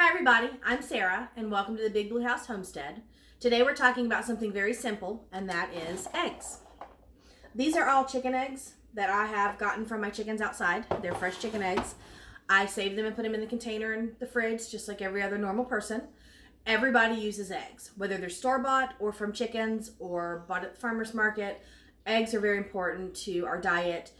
Hi everybody, I'm Sarah and welcome to the Big Blue House Homestead. Today we're talking about something very simple, and that is eggs. These are all chicken eggs that I have gotten from my chickens outside. They're fresh chicken eggs. I save them and put them in the container in the fridge just like every other normal person. Everybody uses eggs, whether they're store-bought or from chickens or bought at the farmer's market. Eggs are very important to our diet,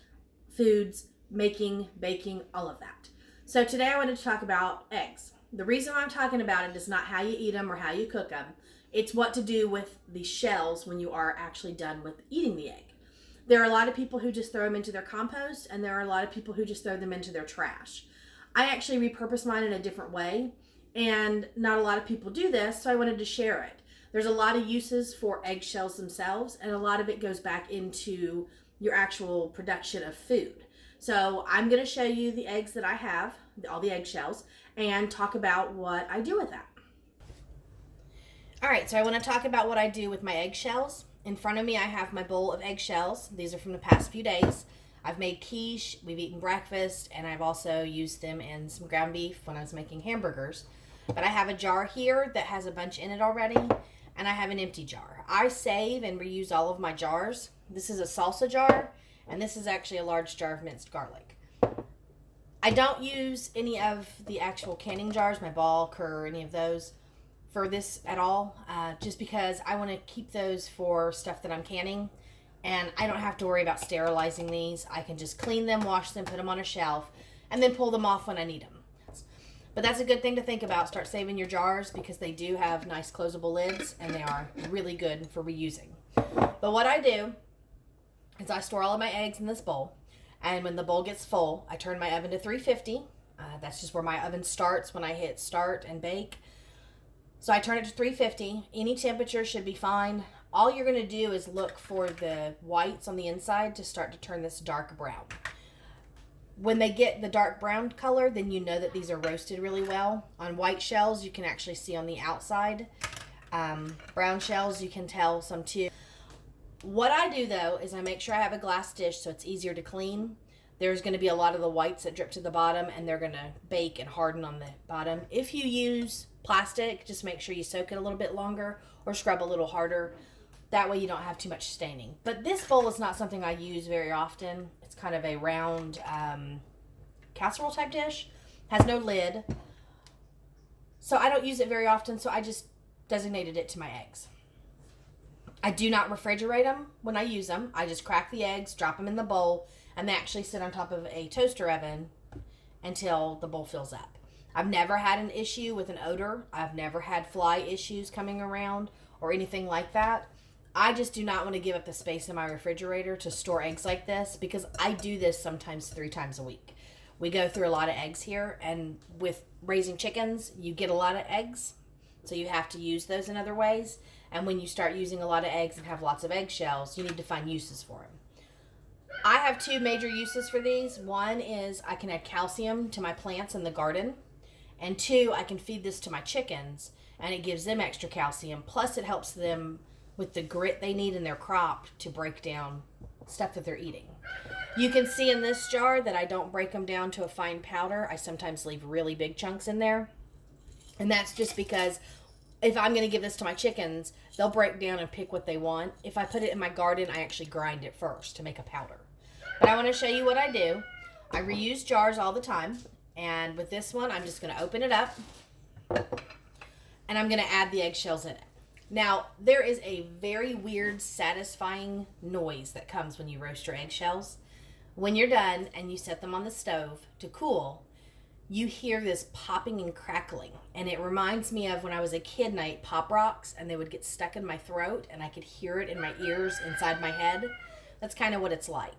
foods, making, baking, all of that. So today I wanted to talk about eggs. The reason why I'm talking about it is not how you eat them or how you cook them. It's what to do with the shells when you are actually done with eating the egg. There are a lot of people who just throw them into their compost, and there are a lot of people who just throw them into their trash. I actually repurpose mine in a different way, and not a lot of people do this, so I wanted to share it. There's a lot of uses for eggshells themselves, and a lot of it goes back into your actual production of food. So I'm going to show you the eggs that I have, all the eggshells, and talk about what I do with that. All right, so I want to talk about what I do with my eggshells. In front of me, I have my bowl of eggshells. These are from the past few days. I've made quiche, we've eaten breakfast, and I've also used them in some ground beef when I was making hamburgers. But I have a jar here that has a bunch in it already, and I have an empty jar. I save and reuse all of my jars. This is a salsa jar, and this is actually a large jar of minced garlic. I don't use any of the actual canning jars, my bulk or any of those, for this at all, just because I want to keep those for stuff that I'm canning, and I don't have to worry about sterilizing these. I can just clean them, wash them, put them on a shelf, and then pull them off when I need them. But that's a good thing to think about. Start saving your jars because they do have nice closable lids, and they are really good for reusing. But what I do is I store all of my eggs in this bowl. And when the bowl gets full, I turn my oven to 350. That's just where my oven starts when I hit start and bake. So I turn it to 350. Any temperature should be fine. All you're going to do is look for the whites on the inside to start to turn this dark brown. When they get the dark brown color, then you know that these are roasted really well. On white shells, you can actually see on the outside. Brown shells, you can tell some too. What I do, though, is I make sure I have a glass dish so it's easier to clean. There's going to be a lot of the whites that drip to the bottom, and they're going to bake and harden on the bottom. If you use plastic, just make sure you soak it a little bit longer or scrub a little harder. That way you don't have too much staining. But this bowl is not something I use very often. It's kind of a round casserole type dish. Has no lid. So I don't use it very often, so I just designated it to my eggs. I do not refrigerate them when I use them. I just crack the eggs, drop them in the bowl, and they actually sit on top of a toaster oven until the bowl fills up. I've never had an issue with an odor. I've never had fly issues coming around or anything like that. I just do not want to give up the space in my refrigerator to store eggs like this because I do this sometimes 3 times a week. We go through a lot of eggs here, and with raising chickens, you get a lot of eggs, so you have to use those in other ways. And when you start using a lot of eggs and have lots of eggshells, you need to find uses for them. I have 2 major uses for these. One is I can add calcium to my plants in the garden. And 2, I can feed this to my chickens, and it gives them extra calcium. Plus, it helps them with the grit they need in their crop to break down stuff that they're eating. You can see in this jar that I don't break them down to a fine powder. I sometimes leave really big chunks in there. And that's just because if I'm going to give this to my chickens, they'll break down and pick what they want. If I put it in my garden, I actually grind it first to make a powder. But I want to show you what I do. I reuse jars all the time. And with this one, I'm just going to open it up. And I'm going to add the eggshells in it. Now, there is a very weird, satisfying noise that comes when you roast your eggshells. When you're done and you set them on the stove to cool, you hear this popping and crackling, and it reminds me of when I was a kid and I ate Pop Rocks and they would get stuck in my throat and I could hear it in my ears inside my head. That's kind of what it's like.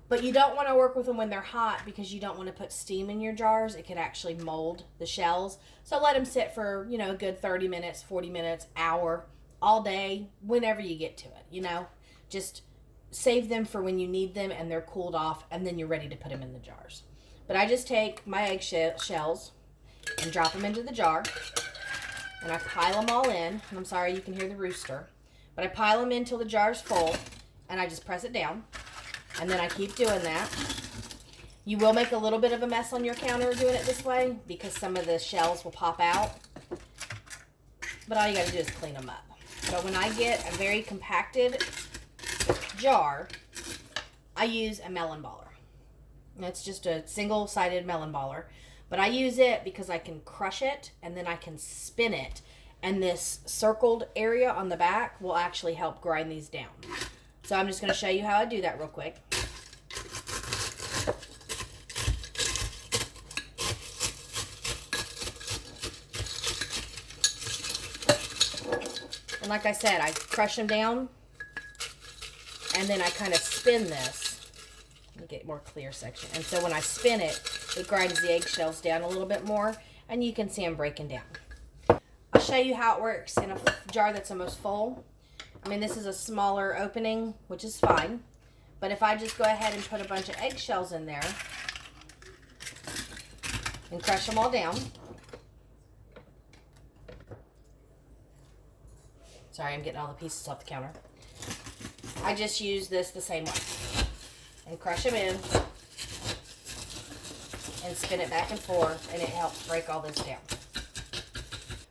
But you don't want to work with them when they're hot because you don't want to put steam in your jars. It could actually mold the shells. So let them sit for, a good 30 minutes, 40 minutes, hour, all day, whenever you get to it, Just save them for when you need them and they're cooled off, and then you're ready to put them in the jars. But I just take my eggshells and drop them into the jar, and I pile them all in. And I'm sorry, you can hear the rooster. But I pile them in till the jar's full, and I just press it down. And then I keep doing that. You will make a little bit of a mess on your counter doing it this way because some of the shells will pop out. But all you got to do is clean them up. But when I get a very compacted jar, I use a melon baller. It's just a single-sided melon baller. But I use it because I can crush it and then I can spin it. And this circled area on the back will actually help grind these down. So I'm just going to show you how I do that real quick. And like I said, I crush them down and then I kind of spin this. Let me get more clear section. And so when I spin it, it grinds the eggshells down a little bit more and you can see them breaking down. I'll show you how it works in a jar that's almost full. I mean, this is a smaller opening, which is fine. But if I just go ahead and put a bunch of eggshells in there and crush them all down. Sorry, I'm getting all the pieces off the counter. I just use this the same way. And crush them in. And spin it back and forth. And it helps break all this down.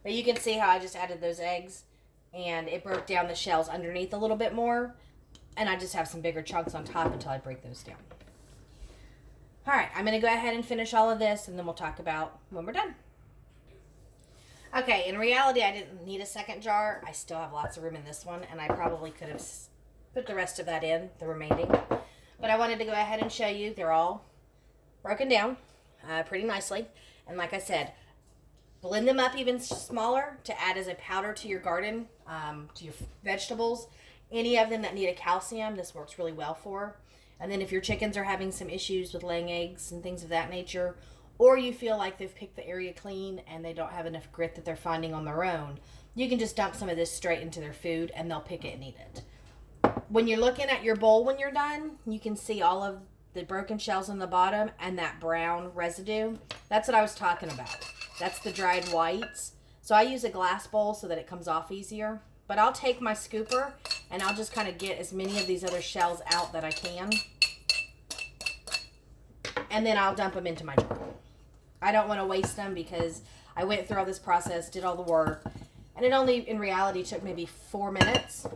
But you can see how I just added those eggs. And it broke down the shells underneath a little bit more. And I just have some bigger chunks on top until I break those down. Alright, I'm going to go ahead and finish all of this. And then we'll talk about when we're done. Okay, in reality, I didn't need a second jar. I still have lots of room in this one, and I probably could have put the rest of that in, the remaining. But I wanted to go ahead and show you. They're all broken down pretty nicely. And like I said, blend them up even smaller to add as a powder to your garden, to your vegetables. Any of them that need a calcium, this works really well for. And then if your chickens are having some issues with laying eggs and things of that nature, or you feel like they've picked the area clean and they don't have enough grit that they're finding on their own, you can just dump some of this straight into their food and they'll pick it and eat it. When you're looking at your bowl when you're done, you can see all of the broken shells on the bottom and that brown residue. That's what I was talking about. That's the dried whites. So I use a glass bowl so that it comes off easier. But I'll take my scooper and I'll just kind of get as many of these other shells out that I can. And then I'll dump them into my jar. I don't want to waste them because I went through all this process, did all the work, and it only, in reality, took maybe 4 minutes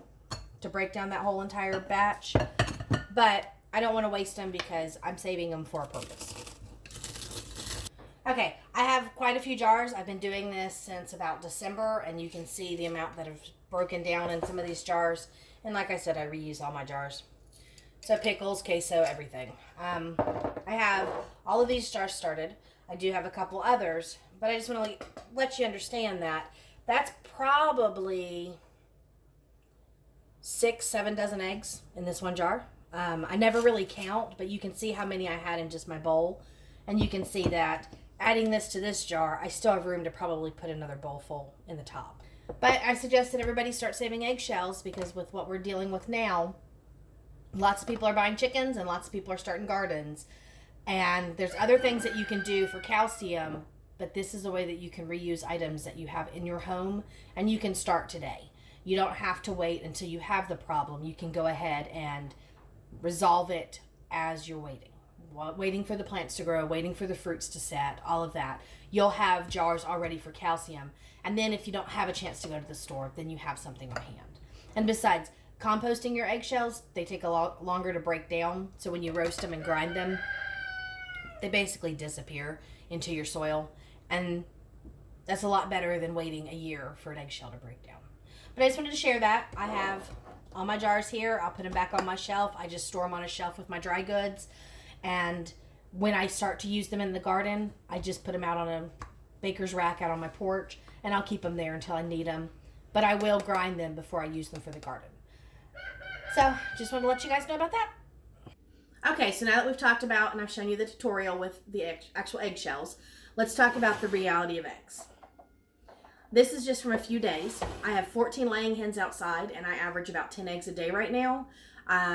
to break down that whole entire batch. But I don't want to waste them because I'm saving them for a purpose. Okay, I have quite a few jars. I've been doing this since about December, and you can see the amount that have broken down in some of these jars. And like I said, I reuse all my jars. So pickles, queso, everything. I have all of these jars started. I do have a couple others, but I just want to let you understand that that's probably 6-7 dozen eggs in this one jar. I never really count, but you can see how many I had in just my bowl. And you can see that adding this to this jar, I still have room to probably put another bowl full in the top. But I suggest that everybody start saving eggshells because with what we're dealing with now, lots of people are buying chickens and lots of people are starting gardens. And there's other things that you can do for calcium, but this is a way that you can reuse items that you have in your home, and you can start today. You don't have to wait until you have the problem. You can go ahead and resolve it as you're waiting for the plants to grow, waiting for the fruits to set, all of that. You'll have jars already for calcium, and then if you don't have a chance to go to the store, then you have something on hand. And besides, composting your eggshells, they take a lot longer to break down, so when you roast them and grind them, they basically disappear into your soil, and that's a lot better than waiting a year for an eggshell to break down. But I just wanted to share that. I have all my jars here. I'll put them back on my shelf. I just store them on a shelf with my dry goods, and when I start to use them in the garden, I just put them out on a baker's rack out on my porch, and I'll keep them there until I need them. But I will grind them before I use them for the garden. So, just wanted to let you guys know about that. Okay, so now that we've talked about, and I've shown you the tutorial with the actual eggshells, let's talk about the reality of eggs. This is just from a few days. I have 14 laying hens outside, and I average about 10 eggs a day right now.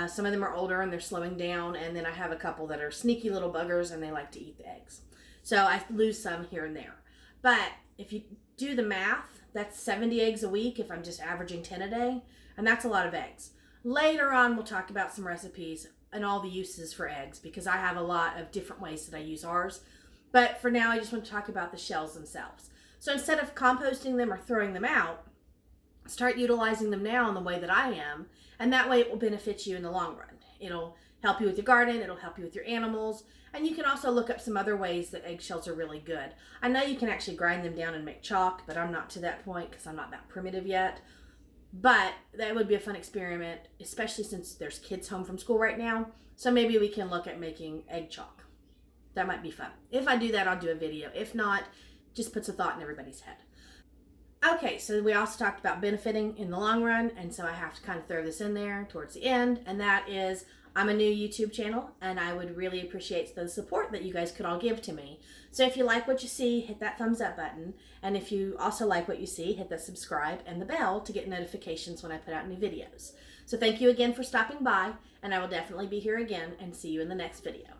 Some of them are older, and they're slowing down, and then I have a couple that are sneaky little buggers, and they like to eat the eggs. So I lose some here and there. But if you do the math, that's 70 eggs a week if I'm just averaging 10 a day, and that's a lot of eggs. Later on, we'll talk about some recipes. and all the uses for eggs because I have a lot of different ways that I use ours. But for now, I just want to talk about the shells themselves. So instead of composting them or throwing them out, start utilizing them now in the way that I am, and that way it will benefit you in the long run. It'll help you with your garden, it'll help you with your animals, and you can also look up some other ways that eggshells are really good. I know you can actually grind them down and make chalk, but I'm not to that point because I'm not that primitive yet. But that would be a fun experiment, especially since there's kids home from school right now. So maybe we can look at making egg chalk. That might be fun. If I do that, I'll do a video. If not, just puts a thought in everybody's head. Okay, so we also talked about benefiting in the long run, and so I have to kind of throw this in there towards the end, and that is I'm a new YouTube channel, and I would really appreciate the support that you guys could all give to me. So if you like what you see, hit that thumbs up button, and if you also like what you see, hit the subscribe and the bell to get notifications when I put out new videos. So thank you again for stopping by, and I will definitely be here again and see you in the next video.